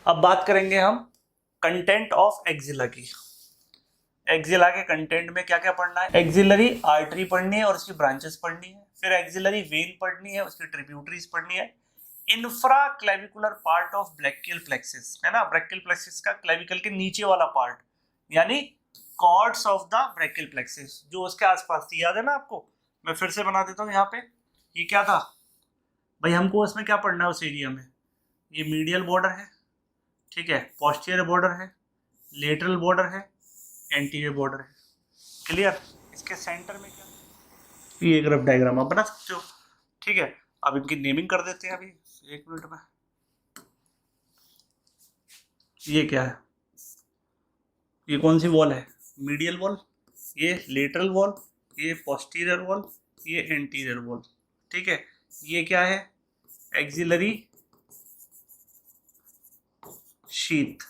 अब बात करेंगे हम कंटेंट ऑफ एक्सिला की। एक्सिला के कंटेंट में क्या क्या पढ़ना है? एक्सिलरी आर्टरी पढ़नी है और उसकी ब्रांचेस पढ़नी है, फिर एक्सिलरी वेन पढ़नी है, उसकी ट्रिब्यूटरीज पढ़नी है, infra clavicular part of brachial plexus है ना, ब्रैकियल प्लेक्सिस का क्लेविकल के नीचे वाला पार्ट यानी cords of the brachial plexus जो उसके आसपास थी, याद है ना आपको? मैं फिर से बना देता हूँ यहाँ पे। ये क्या था भाई, हमको इसमें क्या पढ़ना है उस एरिया में? ये मीडियल बॉर्डर है, ठीक है, पोस्टीरियर बॉर्डर है, लेटरल बॉर्डर है, एंटीरियर बॉर्डर है। क्लियर? इसके सेंटर में क्या, ये ग्राफ डायग्राम आप बना सकते हो, ठीक है। अब इनकी नेमिंग कर देते हैं अभी 1 मिनट में। ये क्या है? ये कौन सी वॉल है? मीडियल वॉल, ये लेटरल वॉल, ये पोस्टीरियर वॉल, ये एंटीरियर वॉल, ठीक है। ये क्या है? एक्सिलरी शीथ,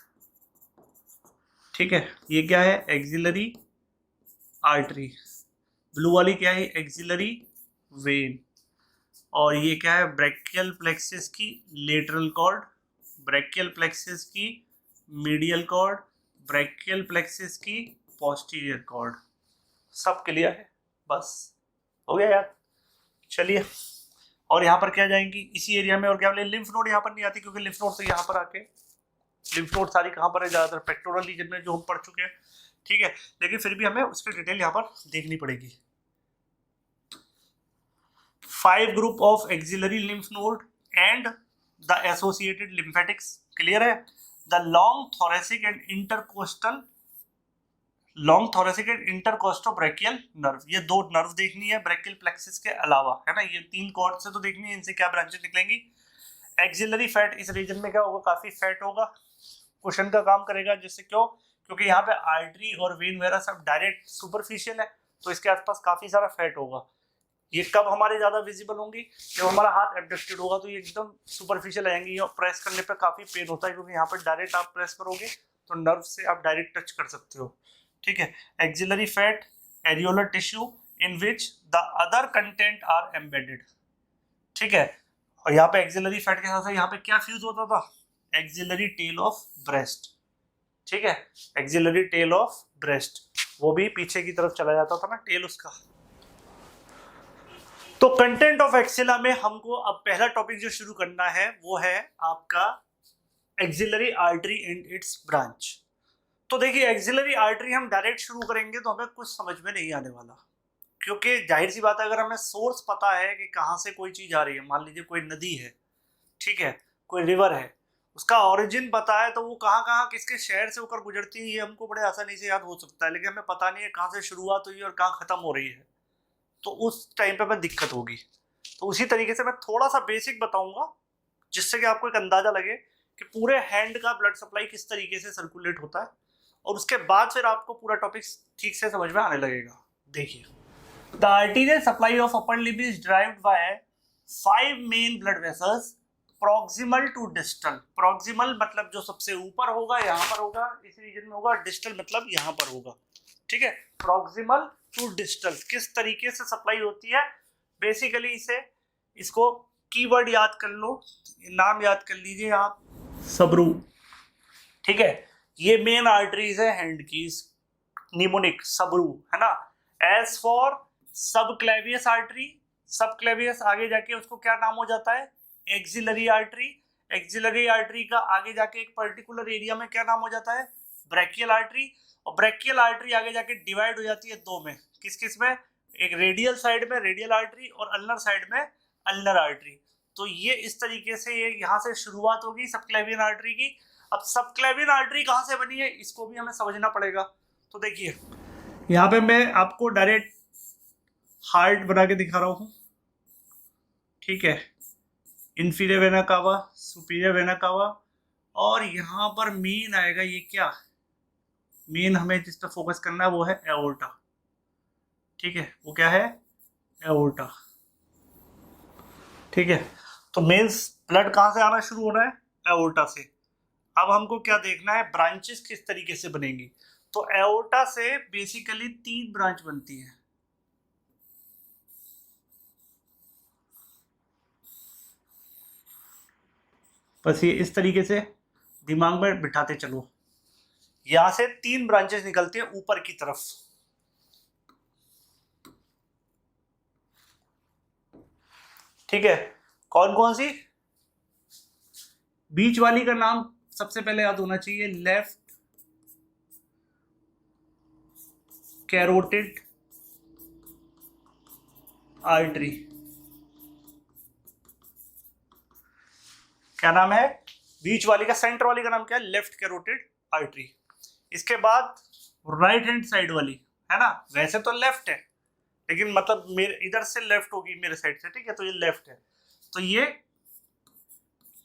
ठीक है। ये क्या है? Axillary artery. ब्लू वाली क्या है? Axillary vein. और ये क्या है? ब्रैकियल प्लेक्सिस की लेटरल कॉर्ड, ब्रैकियल प्लेक्सिस की मीडियल कॉर्ड, ब्रैकियल प्लेक्सिस की पोस्टीरियर कॉर्ड। सब क्लियर है? बस हो गया यार। चलिए, और यहाँ पर क्या जाएंगी इसी एरिया में, और क्या बोले, लिम्फ नोड यहाँ पर नहीं आती क्योंकि लिम्फ नोड तो यहाँ पर आके, लिम्फ नोड सारी कहाँ पर है? ज्यादातर पेक्टोरल रीजन में जो हम पढ़ चुके हैं, ठीक है। लेकिन फिर भी हमें उसकी डिटेल यहाँ पर देखनी पड़ेगी। 5 group of axillary lymph node and the associated lymphatics. Clear है? The long thoracic and intercostal, long thoracic and intercostobrachial nerve, ये 2 नर्व देखनी है ब्रैकियल प्लेक्सिस के अलावा, है ना। ये 3 कॉर्ड से तो देखनी है, इनसे क्या ब्रांचेस निकलेंगी। एक्सिलरी फैट, इस रीजन में क्या होगा? काफी फैट होगा, कुशन का काम करेगा। जिससे क्यों? क्योंकि यहाँ पे आर्टरी और वेन वगैरह सब डायरेक्ट सुपरफिशियल है, तो इसके आसपास काफी सारा फैट होगा। ये कब हमारे ज्यादा विजिबल होंगी? जब हमारा हाथ एबडक्टेड होगा, तो ये एकदम सुपरफिशियल आएंगी और प्रेस करने पे काफी पेन होता है, क्योंकि यहाँ पर डायरेक्ट आप प्रेस करोगे तो नर्व से आप डायरेक्ट टच कर सकते हो, ठीक है। Axillary fat, areolar tissue in which the other content are embedded, ठीक है। और यहाँ पे एक्सिलरी फैट के साथ यहाँ पे क्या फ्यूज होता था? एक्सिलरी टेल ऑफ ब्रेस्ट, ठीक है। एक्सिलरी टेल ऑफ ब्रेस्ट, वो भी पीछे की तरफ चला जाता था ना टेल उसका। तो कंटेंट ऑफ एक्सिला में हमको अब पहला टॉपिक जो शुरू करना है वो है आपका axillary artery and it's branch. तो देखिए, एक्सिलरी आर्टरी हम डायरेक्ट शुरू करेंगे तो हमें कुछ समझ में नहीं आने वाला, क्योंकि जाहिर सी बात है, अगर हमें सोर्स पता है कि कहाँ से कोई चीज आ रही है, मान लीजिए कोई नदी है, ठीक है, कोई रिवर है, उसका ओरिजिन पता है, तो वो कहाँ कहाँ किसके शहर से होकर गुजरती है ये हमको बड़े आसानी से याद हो सकता है। लेकिन हमें पता नहीं है कहाँ से शुरुआत हुई है और कहाँ खत्म हो रही है, तो उस टाइम पे हमें दिक्कत होगी। तो उसी तरीके से मैं थोड़ा सा बेसिक बताऊंगा, जिससे कि आपको एक अंदाजा लगे कि पूरे हैंड का ब्लड सप्लाई किस तरीके से सर्कुलेट होता है, और उसके बाद फिर आपको पूरा टॉपिक ठीक से समझ में आने लगेगा। देखिए, the arterial supply of upper limb is derived by 5 main blood vessels proximal to distal. Proximal मतलब जो सबसे ऊपर होगा, यहाँ पर होगा, इस रीजन में होगा। डिस्टल मतलब यहाँ पर होगा, ठीक है। प्रॉक्सिमल टू डिस्टल किस तरीके से सप्लाई होती है? बेसिकली इसको कीवर्ड याद कर लो, नाम याद कर लीजिए आप, सबरू, ठीक है। ये मेन आर्टरीज है हैंड की, निमोनिक सबरू, है ना। एज फॉर सब क्लेवियस आर्टरी, सब क्लेवियस आगे जाके उसको क्या नाम हो जाता है? Axillary artery. एक्सिलरी आर्टरी का आगे जाके एक पर्टिकुलर एरिया में क्या नाम हो जाता है? Brachial artery. और ब्रैकियल आर्टरी आगे जाके डिवाइड हो जाती है 2 में, किस किस में? एक रेडियल साइड में रेडियल आर्टरी और अल्नर साइड में अल्नर आर्टरी। तो ये इस तरीके से ये यहाँ से शुरुआत होगी सबक्लेवियन आर्टरी की। अब सबक्लेवियन आर्टरी कहाँ से बनी है, इसको भी हमें समझना पड़ेगा। तो देखिए, यहाँ पे मैं आपको डायरेक्ट हार्ट बना के दिखा रहा हूँ, ठीक है। Inferior vena cava, superior vena cava, और यहाँ पर मेन आएगा, ये क्या मेन हमें जिस पर फोकस करना है वो है एओर्टा, ठीक है। वो क्या है? एओर्टा, ठीक है। तो मेंस ब्लड कहाँ से आना शुरू हो रहा है? एओर्टा से। अब हमको क्या देखना है? ब्रांचेस किस तरीके से बनेंगी। तो एओर्टा से बेसिकली 3 ब्रांच बनती है। बस ये इस तरीके से दिमाग में बिठाते चलो। यहां से 3 ब्रांचेस निकलती हैं ऊपर की तरफ। ठीक है, कौन कौन सी? बीच वाली का नाम सबसे पहले याद होना चाहिए, लेफ्ट कैरोटिड आर्टरी। क्या नाम है? बीच वाली का, सेंटर वाली का नाम क्या है? Left carotid artery. इसके बाद राइट हैंड साइड वाली है ना, वैसे तो लेफ्ट है लेकिन मतलब मेरे इधर से लेफ्ट होगी मेरे साइड से, ठीक है, तो ये लेफ्ट है, तो ये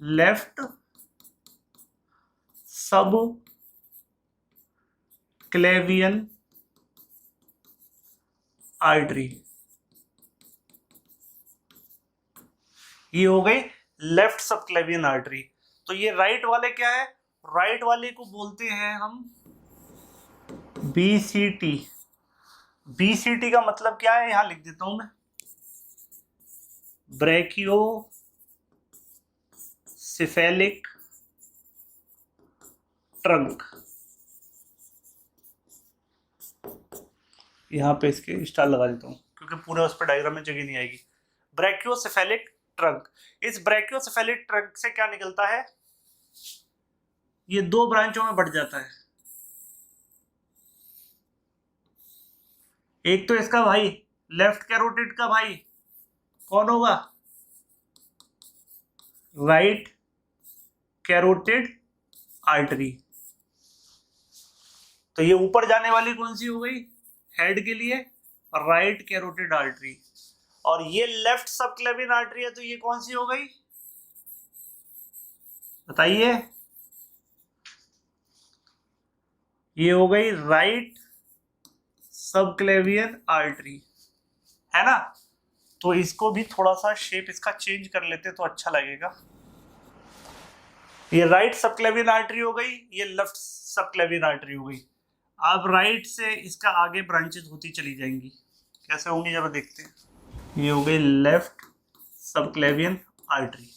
लेफ्ट सब क्लेवियन आर्टरी, ये हो गई लेफ्ट सब क्लेवियन आर्टरी। तो ये राइट वाले क्या है? राइट वाले को बोलते हैं हम बीसीटी। बीसीटी का मतलब क्या है, यहां लिख देता हूं मैं, ब्रैकियो सिफेलिक ट्रंक। यहां पे इसके स्टार लगा देता हूं क्योंकि पूरे उस पर डायग्राम में जगह नहीं आएगी। Brachiocephalic trunk. इस ब्रैकियोसेफेलिक ट्रंक से क्या निकलता है? ये 2 ब्रांचों में बढ़ जाता है। एक तो इसका भाई लेफ्ट कैरोटिड का भाई कौन होगा? Right carotid artery. तो ये ऊपर जाने वाली कौन सी हो गई? हेड के लिए राइट कैरोटिड आर्टरी। और ये लेफ्ट सबक्लेवियन आर्टरी है, तो ये कौन सी हो गई बताइए? ये हो गई राइट सबक्लेवियन आर्टरी, है ना। तो इसको भी थोड़ा सा शेप इसका चेंज कर लेते तो अच्छा लगेगा। ये राइट सबक्लेवियन आर्टरी हो गई, ये लेफ्ट सबक्लेवियन आर्टरी हो गई। अब राइट से इसका आगे ब्रांचेस होती चली जाएंगी, कैसे होंगी जरा देखते हैं। ये हो गई लेफ्ट सबक्लेवियन आर्टरी,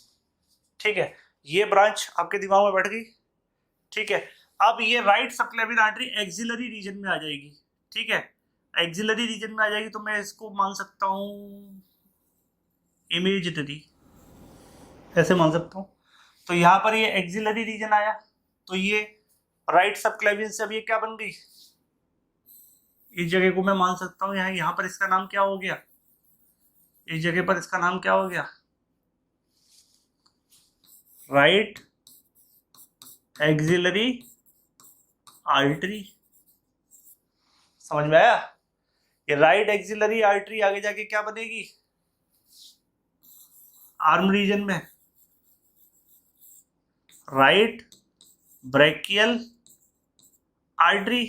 ठीक है, ये ब्रांच आपके दिमाग में बैठ गई, ठीक है। अब ये right subclavian artery axillary region में आ जाएगी, ठीक है, एक्सिलरी रीजन में आ जाएगी, तो मैं इसको मान सकता हूं इमेजिनरी, ऐसे मान सकता हूं। तो यहां पर ये एक्सिलरी रीजन आया, तो ये राइट सबक्लेवियन से अब ये क्या बन गई? इस जगह को मैं मान सकता हूं यहां पर इसका नाम क्या हो गया? इस जगह पर इसका नाम क्या हो गया? Right axillary artery. समझ में आया? ये राइट एक्सिलरी आर्टरी आगे जाके क्या बनेगी? आर्म रीजन में right brachial artery.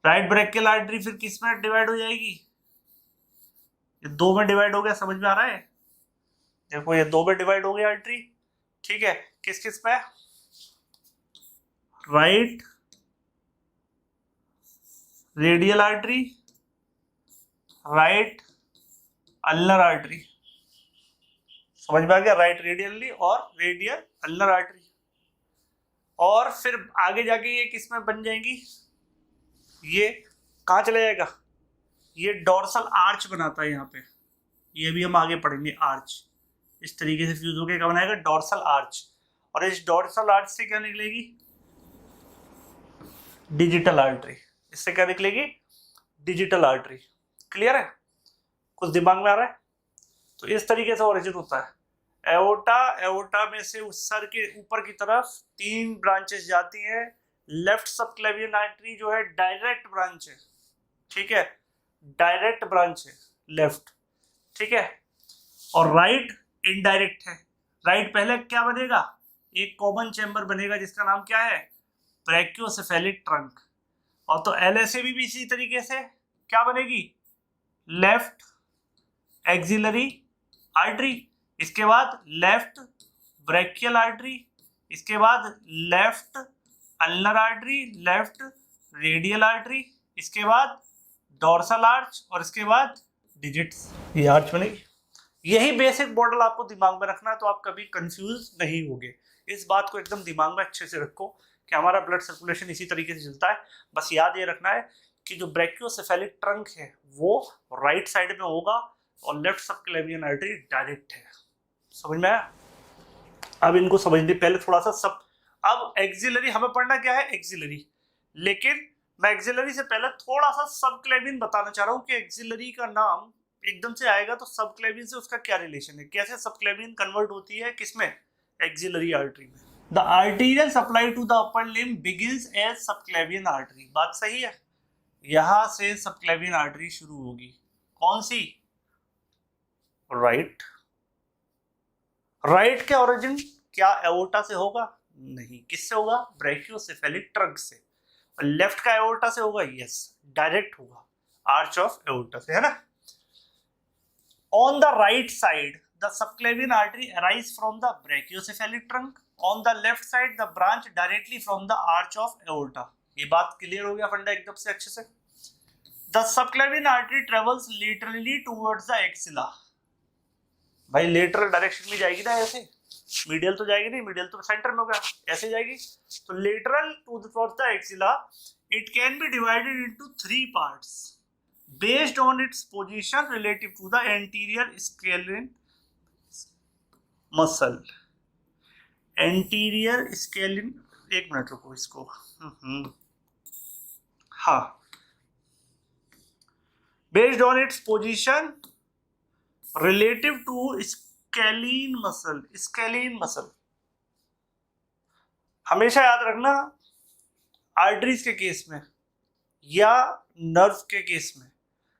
Right brachial artery फिर किस में डिवाइड हो जाएगी? ये 2 में डिवाइड हो गया, समझ में आ रहा है? देखो ये 2 में डिवाइड हो गया आर्टरी, ठीक है, किस किस में? Right radial artery, right ulnar artery. समझ में आ गया? राइट रेडियली और रेडियल अल्नर आर्टरी। और फिर आगे जाके ये किस में बन जाएंगी? ये कहाँ चला जाएगा? ये डोर्सल आर्च बनाता है यहाँ पे, ये भी हम आगे पढ़ेंगे। आर्च इस तरीके से फ्यूज होकर क्या बनाएगा? Dorsal arch. और इस डोर्सल आर्च से क्या निकलेगी? Digital artery. इससे क्या निकलेगी? Digital artery. क्लियर है? कुछ दिमाग में आ रहा है? तो इस तरीके से ओरिजिन होता है। एओर्टा, एओर्टा में से उस सर के ऊपर की तरफ 3 ब्रांचेस जाती हैं। लेफ्ट सबक्लेवियन आर्टरी जो है डायरेक्ट ब्रांच है, ठीक है, डायरेक्ट ब्रांच है लेफ्ट, ठीक है, और राइट इनडायरेक्ट है। राइट पहले क्या बनेगा? एक कॉमन चैम्बर बनेगा जिसका नाम क्या है? Brachiocephalic trunk. और तो एलएसए भी इसी तरीके से क्या बनेगी? लेफ्ट एक्सिलरी आर्टरी, इसके बाद लेफ्ट ब्रैकियल आर्टरी, इसके बाद left ulnar artery, left radial artery, इसके बाद डोर्सल आर्च, और इसके बाद डिजिट्स। ये आर्च बनेगी। यही बेसिक मॉडल आपको दिमाग में रखना है, तो आप कभी कंफ्यूज नहीं होगे। इस बात को एकदम दिमाग में अच्छे से रखो कि हमारा ब्लड सर्कुलेशन इसी तरीके से चलता है। बस याद ये रखना है कि जो ब्रैकियोसेफेलिक ट्रंक है वो राइट साइड में होगा और लेफ्ट सबक्लेवियन आर्टरी डायरेक्ट है। समझ में आया? अब इनको समझने पहले थोड़ा सा सब, अब एक्सिलरी हमें पढ़ना क्या है, एक्सिलरी, लेकिन मैं एक्सिलरी से पहले थोड़ा सा सबक्लेवियन बताना चाह रहा हूँ कि एक्सिलरी का नाम एकदम से आएगा तो सबक्लेवियन से उसका क्या रिलेशन है, कैसे सबक्लेवियन कन्वर्ट होती है किसमें, एक्सिलरी आर्टरी में। The arterial supply to the upper limb begins as subclavian artery. बात सही है, यहां से सबक्लेवियन आर्टरी शुरू होगी। कौन सी? राइट। राइट के ओरिजिन क्या एओर्टा से होगा? नहीं। किससे होगा? ब्रैकियोसेफेलिक ट्रंक से। और लेफ्ट का एओर्टा से होगा? यस, डायरेक्ट होगा आर्च ऑफ एओर्टा से, है ना। On the right side the subclavian artery arise from the brachiocephalic trunk, on the left side the branch directly from the arch of aorta. ये बात clear हो गया फंडा एकदम से अच्छे से। The subclavian artery travels laterally towards the axilla. भाई लेटरल डायरेक्शन में जाएगी ना, ऐसे मीडियल तो जाएगी नहीं, मीडियल तो सेंटर में होगा, ऐसे जाएगी। तो lateral towards the axilla it can be divided into 3 parts based on its position relative to the anterior scalene muscle. Anterior scalene, एक मिनट रुको इसको, हाँ, based on its position relative to scalene muscle. Scalene muscle हमेशा याद रखना, arteries के case में या नर्व के केस में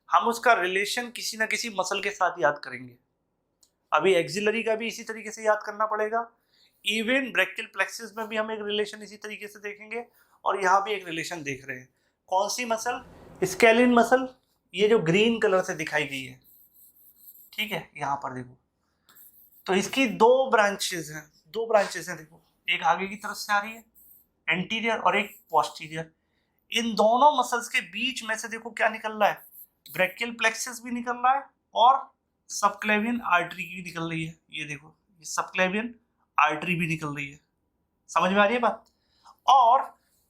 हम उसका रिलेशन किसी ना किसी मसल के साथ याद करेंगे। अभी एक्सिलरी का भी इसी तरीके से याद करना पड़ेगा। इवन ब्रैकियल प्लेक्सिस में भी हम एक रिलेशन इसी तरीके से देखेंगे और यहाँ भी एक रिलेशन देख रहे हैं। कौन सी मसल? स्केलिन मसल, ये जो ग्रीन कलर से दिखाई गई है, ठीक है, यहाँ पर देखो। तो इसकी 2 ब्रांचेस हैं, 2 ब्रांचेस हैं, देखो, एक आगे की तरफ से आ रही है एंटीरियर और एक पोस्टीरियर। इन दोनों मसल्स के बीच में से देखो क्या निकल रहा है, ब्रैकियल प्लेक्सस भी निकल रहा है और सबक्लेवियन आर्टरी भी निकल रही है। ये देखो, ये सबक्लेवियन आर्टरी भी निकल रही है। समझ में आ रही है बात? और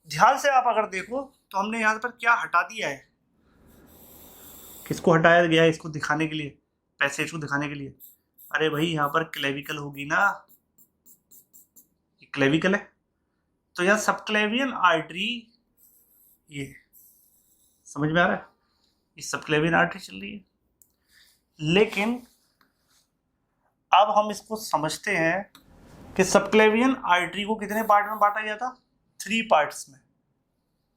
ध्यान से आप अगर देखो तो हमने यहाँ पर क्या हटा दिया है, किसको हटाया गया है इसको दिखाने के लिए, पैसेज को दिखाने के लिए। अरे भाई यहाँ पर क्लेविकल होगी ना, ये क्लेविकल है, तो यहाँ सबक्लेवियन आर्टरी, ये समझ में आ रहा है, ये सबक्लेवियन आर्टरी चल रही है। लेकिन अब हम इसको समझते हैं कि सबक्लेवियन आर्टरी को कितने पार्ट में बांटा गया था? 3 पार्ट्स में।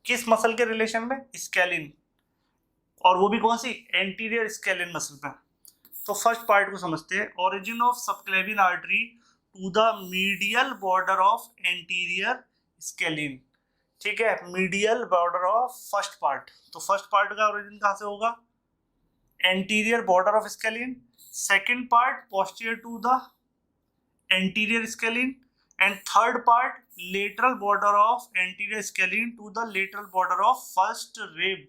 किस मसल के रिलेशन में? स्केलिन, और वो भी कौन सी? एंटीरियर स्केलिन मसल में। तो फर्स्ट पार्ट को समझते हैं, origin of subclavian artery to the medial border of anterior scalene. ठीक है, medial border of first part. तो फर्स्ट पार्ट का ओरिजिन कहाँ से होगा? Anterior border of scalene. Second part posterior to the anterior scalene and third part lateral border of anterior scalene to the lateral border of first rib.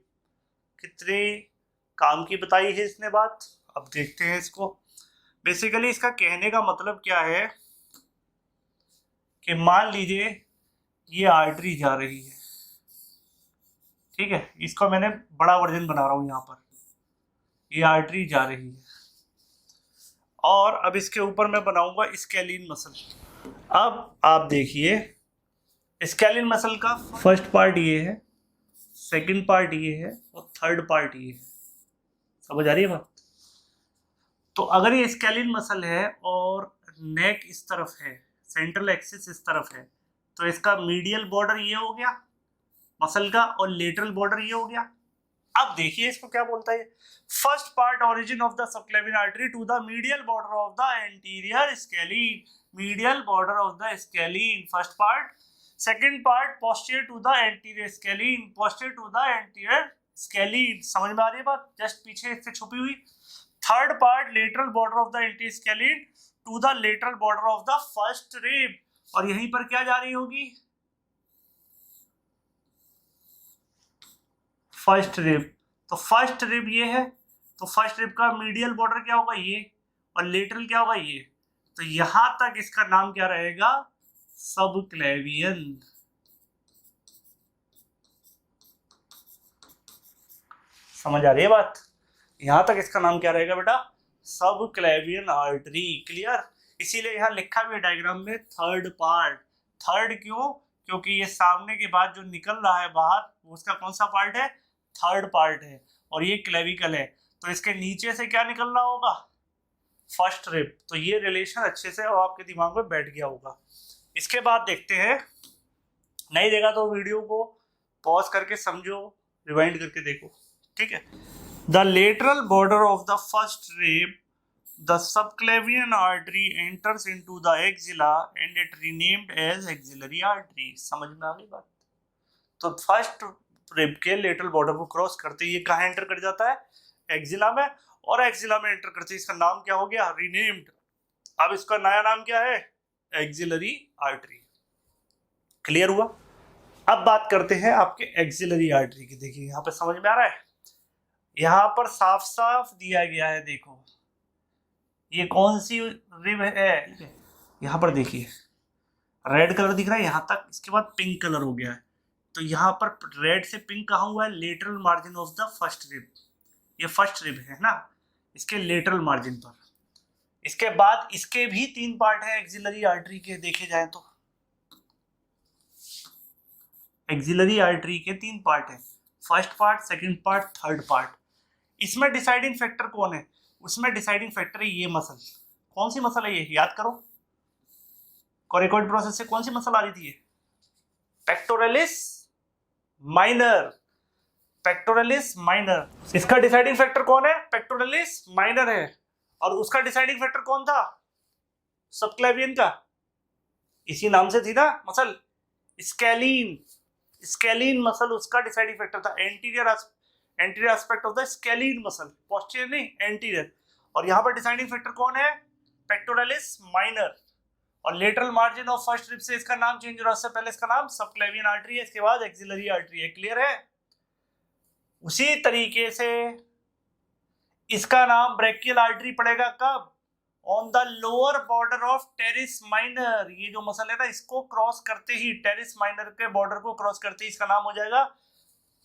कितने काम की बताई है इसने बात, अब देखते हैं इसको। बेसिकली इसका कहने का मतलब क्या है कि मान लीजिए ये आर्टरी जा रही है, ठीक है, इसका मैंने बड़ा वर्जन बना रहा हूं यहाँ पर, ये आर्टरी जा रही है और अब इसके ऊपर मैं बनाऊंगा स्केलिन मसल। अब आप देखिए स्केलिन मसल का फर्स्ट पार्ट ये है, सेकंड पार्ट ये है और थर्ड पार्ट ये है। समझ आ रही है बात? तो अगर ये स्केलिन मसल है और नेक इस तरफ है, सेंट्रल एक्सिस इस तरफ है, तो इसका मीडियल बॉर्डर ये हो गया मसल का और लेटरल बॉर्डर ये हो गया। अब देखिए इसको क्या बोलता है, first part origin of the subclavian artery to the medial border of the anterior scalene. Medial border of the scalene first part. Second part posterior to the anterior scalene, posterior to the anterior scalene. समझ में आ रही है बात? Just पीछे इससे छुपी हुई। Third part lateral border of the anterior scalene to the lateral border of the first rib. और यहीं पर क्या जा रही होगी? First rib. तो फर्स्ट रिब ये है, तो फर्स्ट रिब का मीडियल बॉर्डर क्या होगा? ये, और लेटरल क्या होगा? ये। तो यहां तक इसका नाम क्या रहेगा? सबक्लेवियन। समझ आ रही है बात? यहां तक इसका नाम क्या रहेगा बेटा? Subclavian artery. क्लियर? इसीलिए यहां लिखा भी है डायग्राम में थर्ड पार्ट। थर्ड क्यों? क्योंकि ये सामने के बाद जो निकल रहा है बाहर, उसका कौन सा पार्ट है? थर्ड पार्ट है। और ये क्लेविकल है, तो इसके नीचे से क्या निकल रहा होगा? First rib. तो ये रिलेशन अच्छे से और आपके दिमाग में बैठ गया होगा। इसके बाद देखते हैं, नहीं देखा तो वीडियो को पॉज करके समझो, रिवाइंड करके देखो, ठीक है। The lateral border of the first rib, the subclavian artery enters into the axilla and it renamed as axillary artery. समझ में आ गई बात? तो फर्स्ट रिब के लेटरल बॉर्डर को क्रॉस करते ही ये कहाँ एंटर कर जाता है? एक्सिला में। और एक्सिला में एंटर करते ही इसका नाम क्या हो गया? रीनेम्ड। अब इसका नया नाम क्या है? Axillary artery. क्लियर हुआ? अब बात करते हैं आपके एक्सिलरी आर्टरी की। देखिए यहाँ पे समझ में आ रहा है, यहाँ पर साफ साफ दिया गया है। देखो ये कौन सी रिब है? यहाँ पर देखिए रेड कलर दिख रहा है यहाँ तक, इसके बाद पिंक कलर हो गया है। तो यहाँ पर रेड से पिंक कहाँ हुआ है? Lateral margin of the first rib. ये फर्स्ट रिब है ना, इसके लेटरल मार्जिन पर। इसके बाद इसके भी 3 पार्ट है एक्सिलरी आर्टरी के, देखे जाए तो एक्सिलरी आर्टरी के 3 पार्ट है। First part, second part, third part. इसमें डिसाइडिंग फैक्टर कौन है? उसमें डिसाइडिंग फैक्टर है ये मसल। कौन सी मसल है ये? याद करो, कोरिकोइड प्रोसेस से कौन सी मसल आ रही थी? ये पेक्टोरलिस माइनर। Pectoralis minor. इसका डिसाइडिंग फैक्टर कौन है? पेक्टोरलिस माइनर है। और उसका डिसाइडिंग फैक्टर कौन था? सबक्लेवियन का। इसी नाम से थी ना मसल, स्केलीन। स्केलीन मसल उसका डिसाइडिंग फैक्टर था। Anterior aspect of the scalene muscle, posterior नहीं, एंटीरियर। और यहाँ पर डिसाइडिंग फैक्टर कौन है? Pectoralis minor. और lateral margin of first rib से इसका नाम चेंज हो रहा है। उससे पहले इसका नाम सबक्लेवियन आर्टरी है, इसके बाद एक्सिलरी आर्टरी है। क्लियर है? उसी तरीके से इसका नाम ब्रेकियल आर्टरी पड़ेगा कब? On the lower border of teres minor. ये जो मसल है ना, इसको क्रॉस करते ही, टेरिस माइनर के बॉर्डर को क्रॉस करते ही इसका नाम हो जाएगा,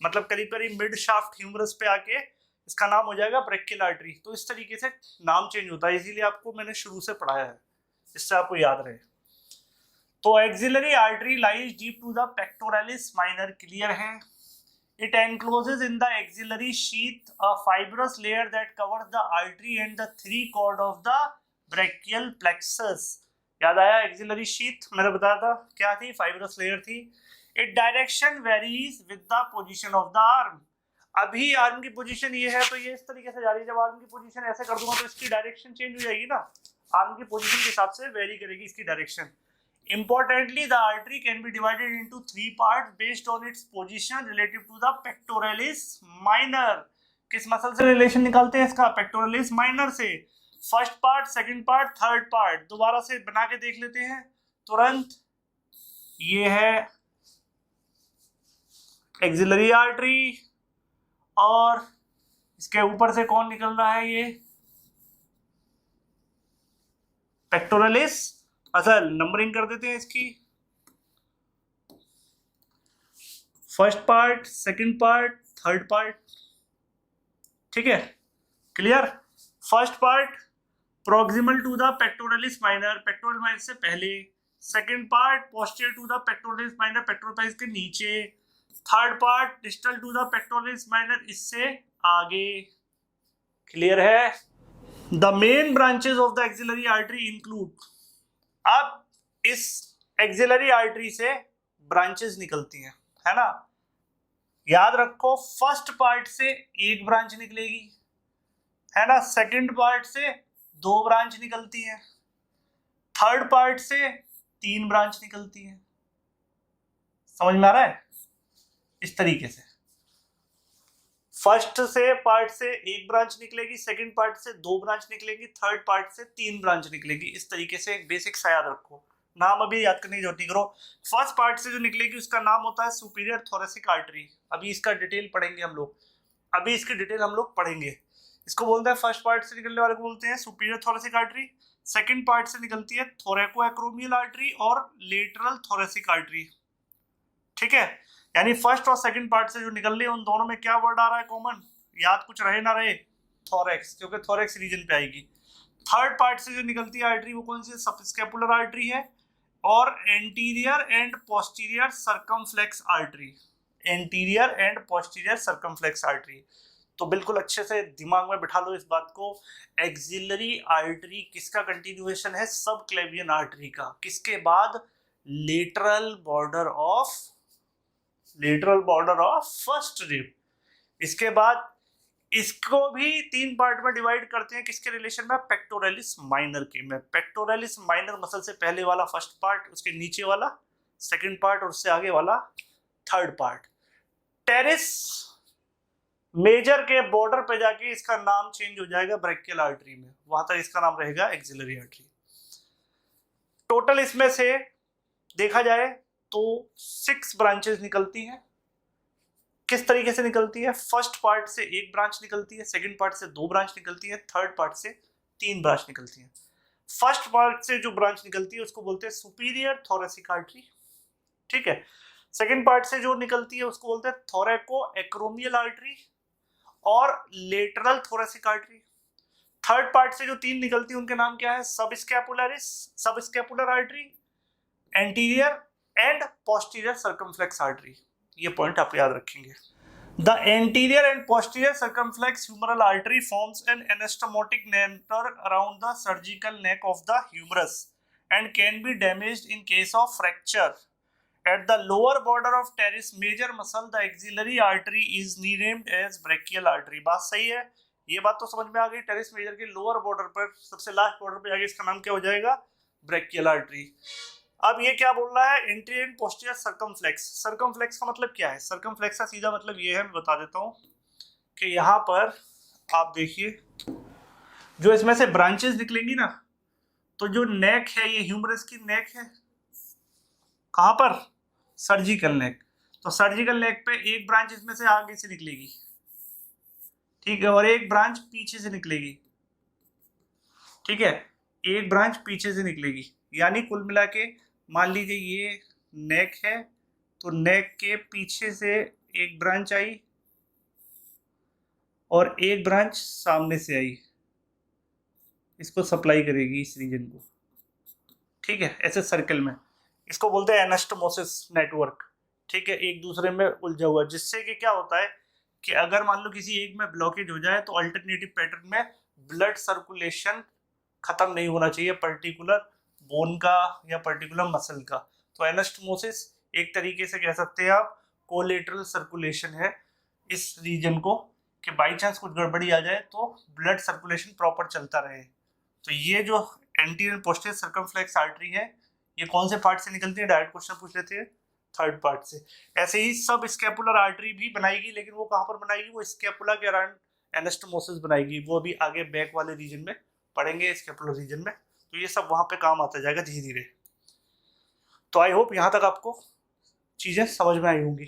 मतलब करीब करीब मिड शाफ्ट ह्यूमरस पे आके इसका नाम हो जाएगा ब्रेकियल आर्टरी। तो इस तरीके से नाम चेंज होता है, इसीलिए आपको मैंने शुरू से पढ़ाया है, इससे आपको याद रहे। तो axillary artery lies deep to the pectoralis minor. Clear है? It encloses in the axillary sheath a fibrous layer that covers the artery and the 3 cord of the brachial plexus. याद आया? एक्सिलरी शीथ मैंने बताया था क्या थी? Fibrous layer थी। It direction varies with the position of the arm. अभी arm की पोजीशन ये है तो ये इस तरीके से जा रही है। जब आर्म की पोजीशन ऐसे कर दूंगा तो इसकी डायरेक्शन चेंज हो जाएगी ना, आर्म की पोजीशन के हिसाब से वेरी करेगी इसकी direction. Importantly, the artery can be divided into 3 parts based on its position relative to the pectoralis minor. किस मसल से रिलेशन निकालते हैं इसका? पेक्टोरलिस माइनर से। First part, second part, third part. दोबारा से बना के देख लेते हैं तुरंत। ये है एक्सिलरी आर्टरी और इसके ऊपर से कौन निकल रहा है? ये पेक्टोरलिस। असल नंबरिंग कर देते हैं इसकी, first part, second part, third part. ठीक है? Clear? First part proximal to the pectoralis minor, pectoral minor से पहले। Second part posterior to the pectoralis minor, pectoral minor के नीचे। Third part distal to the pectoralis minor, इससे आगे। Clear है? The main branches of the axillary artery include. अब इस axillary artery से ब्रांचेस निकलती हैं, है ना? याद रखो, फर्स्ट पार्ट से एक ब्रांच निकलेगी, है ना? सेकंड पार्ट से 2 ब्रांच निकलती हैं, थर्ड पार्ट से 3 ब्रांच निकलती हैं। समझ में आ रहा है? इस तरीके से फर्स्ट से पार्ट से एक ब्रांच निकलेगी, सेकंड पार्ट से 2 ब्रांच निकलेगी, थर्ड पार्ट से 3 ब्रांच निकलेगी। इस तरीके से बेसिक सा याद रखो, नाम अभी याद करने की जरूरत नहीं करो। फर्स्ट पार्ट से जो निकलेगी उसका नाम होता है सुपीरियर थोरेसिक आर्टरी। अभी इसका डिटेल पढ़ेंगे हम लोग, अभी इसकी डिटेल हम लोग पढ़ेंगे। इसको बोलते हैं फर्स्ट पार्ट से निकलने वाले को बोलते हैं superior thoracic artery, second part से निकलती है थोरैको एक्रोमियल आर्टरी और लेटरल थोरेसिक आर्टरी। ठीक है, यानी फर्स्ट और सेकंड पार्ट से जो निकल रही है उन दोनों में क्या वर्ड आ रहा है कॉमन, याद कुछ रहे ना रहे, थोरैक्स, क्योंकि थोरैक्स रीजन पे आएगी। थर्ड पार्ट से जो निकलती है आर्टरी वो कौन सी है, सबस्कैपुलर आर्टरी है और anterior and posterior circumflex artery, anterior and posterior circumflex artery. तो बिल्कुल अच्छे से दिमाग में बिठा लो इस बात को, एक्सिलरी आर्टरी किसका कंटिन्यूएशन है, सब क्लेवियन आर्टरी का, किसके बाद, lateral border of first rib. इसके बाद इसको भी तीन पार्ट में डिवाइड करते हैं, किसके रिलेशन में, पेक्टोरलिस माइनर के में। पेक्टोरलिस माइनर मसल से पहले वाला फर्स्ट पार्ट, उसके नीचे वाला सेकंड पार्ट और उससे आगे वाला थर्ड पार्ट। टेरिस मेजर के बॉर्डर पे जाके इसका नाम चेंज हो जाएगा ब्रैकियल आर्टरी में, वहां तक इसका नाम रहेगा एक्सिलरी आर्टरी। टोटल इसमें से देखा जाए तो 6 ब्रांचेस निकलती हैं। किस तरीके से निकलती है, फर्स्ट पार्ट से एक ब्रांच निकलती है, सेकंड पार्ट से 2 ब्रांच निकलती है, थर्ड पार्ट से 3 ब्रांच निकलती है। फर्स्ट पार्ट से जो ब्रांच निकलती है उसको बोलते हैं सुपीरियर थोरेसिक आर्टरी। ठीक है, सेकंड पार्ट से जो निकलती है उसको बोलते हैं थोरैको एक्रोमियल आर्टरी और lateral thoracic artery. Third part से जो 3 निकलती है उनके नाम क्या है, subscapular artery, anterior and posterior circumflex artery. ये पॉइंट आप याद रखेंगे। The anterior and posterior circumflex humeral artery forms an anastomotic network around the surgical neck of the humerus and can be damaged in case of fracture. At the lower border of teres major muscle, the axillary artery is renamed as brachial artery। बात सही है, ये बात तो समझ में आ गई। टेरिस मेजर के लोअर बॉर्डर पर, सबसे लास्ट बॉर्डर पे आगे इसका नाम क्या हो जाएगा, ब्रैकियल आर्टरी। अब ये क्या बोल रहा है, anterior and posterior circumflex. Circumflex का मतलब क्या है, सर्कमफ्लेक्स का सीधा मतलब ये है, मैं बता देता हूँ कि यहाँ पर आप देखिए जो इसमें से ब्रांचेस निकलेंगी ना, तो जो नेक है, ये ह्यूमरस की नेक है, कहां पर, सर्जिकल नेक। तो सर्जिकल नेक पे एक ब्रांच इसमें से आगे से निकलेगी, ठीक है, और एक ब्रांच पीछे से निकलेगी। ठीक है, एक ब्रांच पीछे से निकलेगी, यानी कुल मिला के मान लीजिए ये नेक है, तो नेक के पीछे से एक ब्रांच आई और एक ब्रांच सामने से आई, इसको सप्लाई करेगी इस रीजन को। ठीक है, ऐसे सर्कल में, इसको बोलते हैं एनास्टोमोसिस नेटवर्क। ठीक है, एक दूसरे में उलझा हुआ, जिससे कि क्या होता है कि अगर मान लो किसी एक में ब्लॉकेज हो जाए तो अल्टरनेटिव पैटर्न में ब्लड सर्कुलेशन खत्म नहीं होना चाहिए पर्टिकुलर बोन का या पर्टिकुलर मसल का। तो एनास्टोमोसिस एक तरीके से कह सकते हैं आप कोलेटरल सर्कुलेशन है इस रीजन को, कि बाई चांस कुछ गड़बड़ी आ जाए तो ब्लड सर्कुलेशन प्रॉपर चलता रहे। तो ये जो एंटीरियर पोस्टीरियर सर्कमफ्लेक्स आर्टरी है, ये कौन से पार्ट से निकलती है, डायरेक्ट क्वेश्चन पूछ लेते हैं, थर्ड पार्ट से। ऐसे ही सब स्कैपुलर आर्टरी भी बनाएगी, लेकिन वो कहाँ पर बनाएगी, वो स्कैपुला के अराउंड एनास्टोमोसिस बनाएगी, वो भी आगे बैक वाले रीजन में पढ़ेंगे, स्कैपुलर रीजन में। तो ये सब वहाँ पे काम आता जाएगा धीरे धीरे। तो आई होप यहाँ तक आपको चीज़ें समझ में आई होंगी।